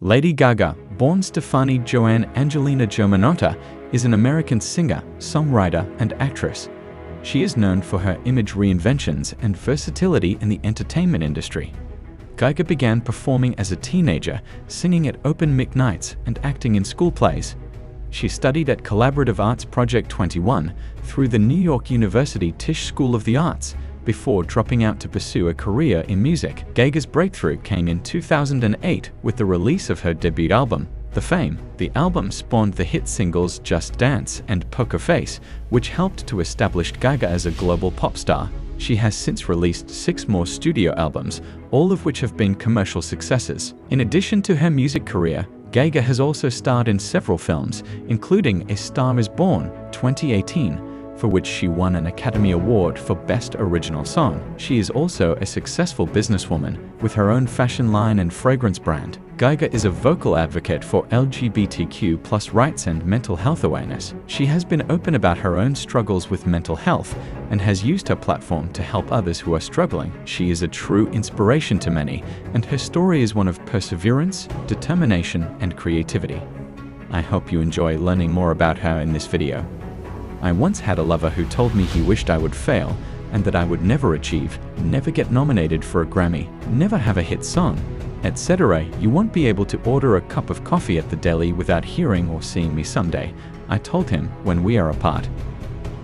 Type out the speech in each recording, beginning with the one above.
Lady Gaga, born Stefani Joanne Angelina Germanotta, is an American singer, songwriter, and actress. She is known for her image reinventions and versatility in the entertainment industry. Gaga began performing as a teenager, singing at open mic nights and acting in school plays. She studied at Collaborative Arts Project 21 through the New York University Tisch School of the Arts, before dropping out to pursue a career in music. Gaga's breakthrough came in 2008 with the release of her debut album, The Fame. The album spawned the hit singles Just Dance and Poker Face, which helped to establish Gaga as a global pop star. She has since released 6 more studio albums, all of which have been commercial successes. In addition to her music career, Gaga has also starred in several films, including A Star is Born, 2018, for which she won an Academy Award for Best Original Song. She is also a successful businesswoman with her own fashion line and fragrance brand. Gaga is a vocal advocate for LGBTQ+ rights and mental health awareness. She has been open about her own struggles with mental health and has used her platform to help others who are struggling. She is a true inspiration to many, and her story is one of perseverance, determination, and creativity. I hope you enjoy learning more about her in this video. I once had a lover who told me he wished I would fail and that I would never achieve, never get nominated for a Grammy, never have a hit song, etc. You won't be able to order a cup of coffee at the deli without hearing or seeing me someday, I told him when we are apart.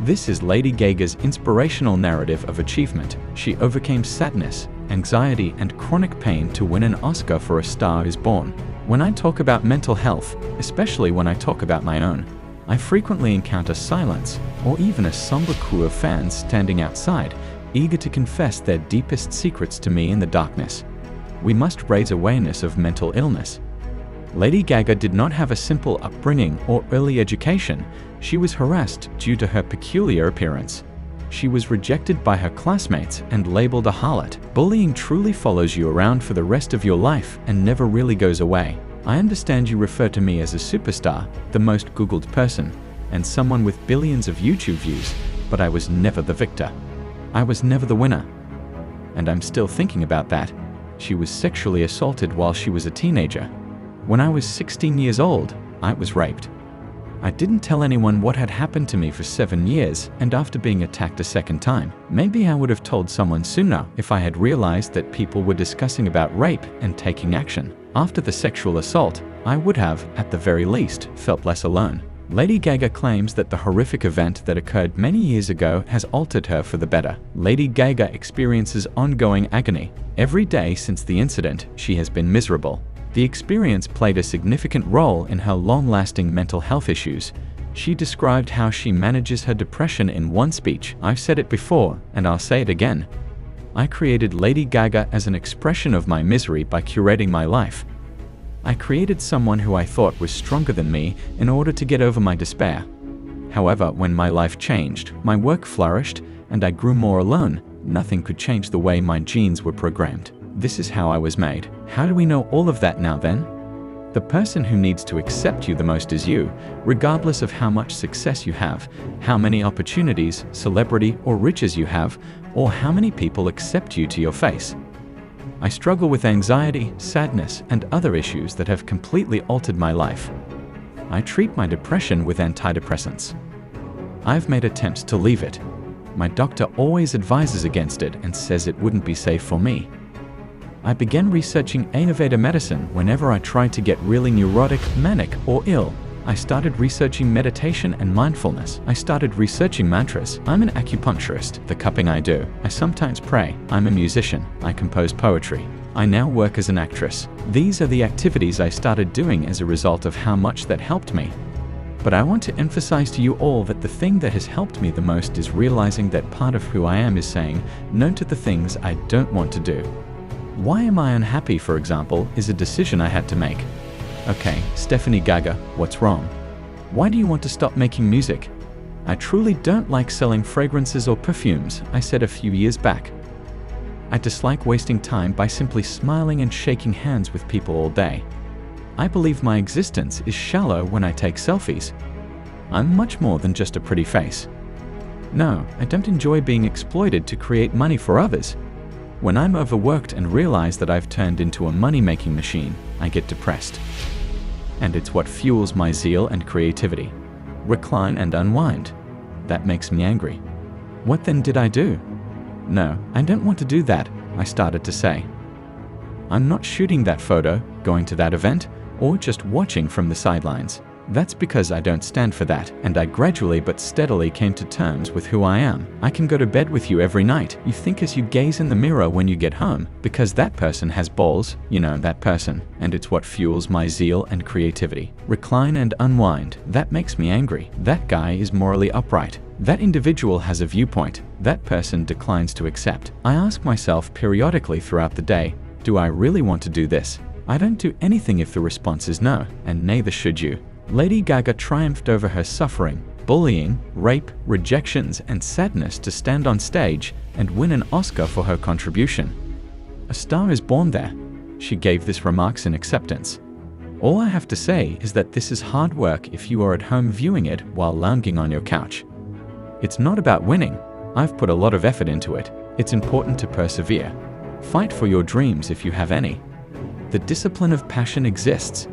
This is Lady Gaga's inspirational narrative of achievement. She overcame sadness, anxiety, and chronic pain to win an Oscar for A Star is Born. When I talk about mental health, especially when I talk about my own, I frequently encounter silence, or even a somber crew of fans standing outside, eager to confess their deepest secrets to me in the darkness. We must raise awareness of mental illness. Lady Gaga did not have a simple upbringing or early education. She was harassed due to her peculiar appearance. She was rejected by her classmates and labeled a harlot. Bullying truly follows you around for the rest of your life and never really goes away. I understand you refer to me as a superstar, the most Googled person, and someone with billions of YouTube views, but I was never the victor. I was never the winner. And I'm still thinking about that. She was sexually assaulted while she was a teenager. When I was 16 years old, I was raped. I didn't tell anyone what had happened to me for 7 years, and after being attacked a second time, maybe I would have told someone sooner if I had realized that people were discussing about rape and taking action. After the sexual assault, I would have, at the very least, felt less alone. Lady Gaga claims that the horrific event that occurred many years ago has altered her for the better. Lady Gaga experiences ongoing agony. Every day since the incident, she has been miserable. The experience played a significant role in her long-lasting mental health issues. She described how she manages her depression in one speech. I've said it before, and I'll say it again. I created Lady Gaga as an expression of my misery by curating my life. I created someone who I thought was stronger than me in order to get over my despair. However, when my life changed, my work flourished, and I grew more alone, nothing could change the way my genes were programmed. This is how I was made. How do we know all of that now then? The person who needs to accept you the most is you, regardless of how much success you have, how many opportunities, celebrity, or riches you have, or how many people accept you to your face. I struggle with anxiety, sadness, and other issues that have completely altered my life. I treat my depression with antidepressants. I've made attempts to leave it. My doctor always advises against it and says it wouldn't be safe for me. I began researching Ayurveda medicine whenever I tried to get really neurotic, manic, or ill. I started researching meditation and mindfulness. I started researching mantras. I'm an acupuncturist, the cupping I do. I sometimes pray. I'm a musician. I compose poetry. I now work as an actress. These are the activities I started doing as a result of how much that helped me. But I want to emphasize to you all that the thing that has helped me the most is realizing that part of who I am is saying no to the things I don't want to do. Why am I unhappy, for example, is a decision I had to make. Okay, Stephanie Gaga, what's wrong? Why do you want to stop making music? I truly don't like selling fragrances or perfumes, I said a few years back. I dislike wasting time by simply smiling and shaking hands with people all day. I believe my existence is shallow when I take selfies. I'm much more than just a pretty face. No, I don't enjoy being exploited to create money for others. When I'm overworked and realize that I've turned into a money-making machine, I get depressed. And it's what fuels my zeal and creativity. Recline and unwind. That makes me angry. What then did I do? No, I don't want to do that, I started to say. I'm not shooting that photo, going to that event, or just watching from the sidelines. That's because I don't stand for that, and I gradually but steadily came to terms with who I am. I can go to bed with you every night. You think as you gaze in the mirror when you get home, because that person has balls, you know, that person. And it's what fuels my zeal and creativity. Recline and unwind. That makes me angry. That guy is morally upright. That individual has a viewpoint. That person declines to accept. I ask myself periodically throughout the day, do I really want to do this? I don't do anything if the response is no, and neither should you. Lady Gaga triumphed over her suffering, bullying, rape, rejections, and sadness to stand on stage and win an Oscar for her contribution. A star is born there. She gave this remarks in acceptance. All I have to say is that this is hard work if you are at home viewing it while lounging on your couch. It's not about winning. I've put a lot of effort into it. It's important to persevere. Fight for your dreams if you have any. The discipline of passion exists.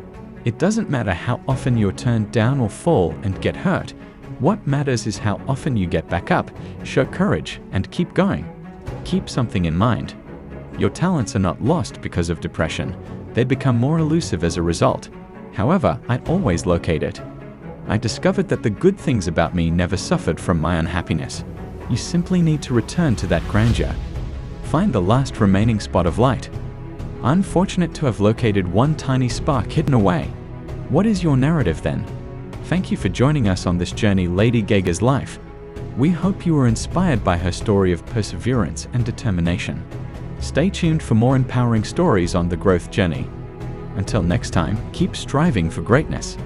It doesn't matter how often you're turned down or fall and get hurt. What matters is how often you get back up, show courage, and keep going. Keep something in mind. Your talents are not lost because of depression. They become more elusive as a result. However, I always locate it. I discovered that the good things about me never suffered from my unhappiness. You simply need to return to that grandeur. Find the last remaining spot of light. I'm fortunate to have located one tiny spark hidden away. What is your narrative then? Thank you for joining us on this journey, Lady Gaga's life. We hope you were inspired by her story of perseverance and determination. Stay tuned for more empowering stories on the growth journey. Until next time, keep striving for greatness.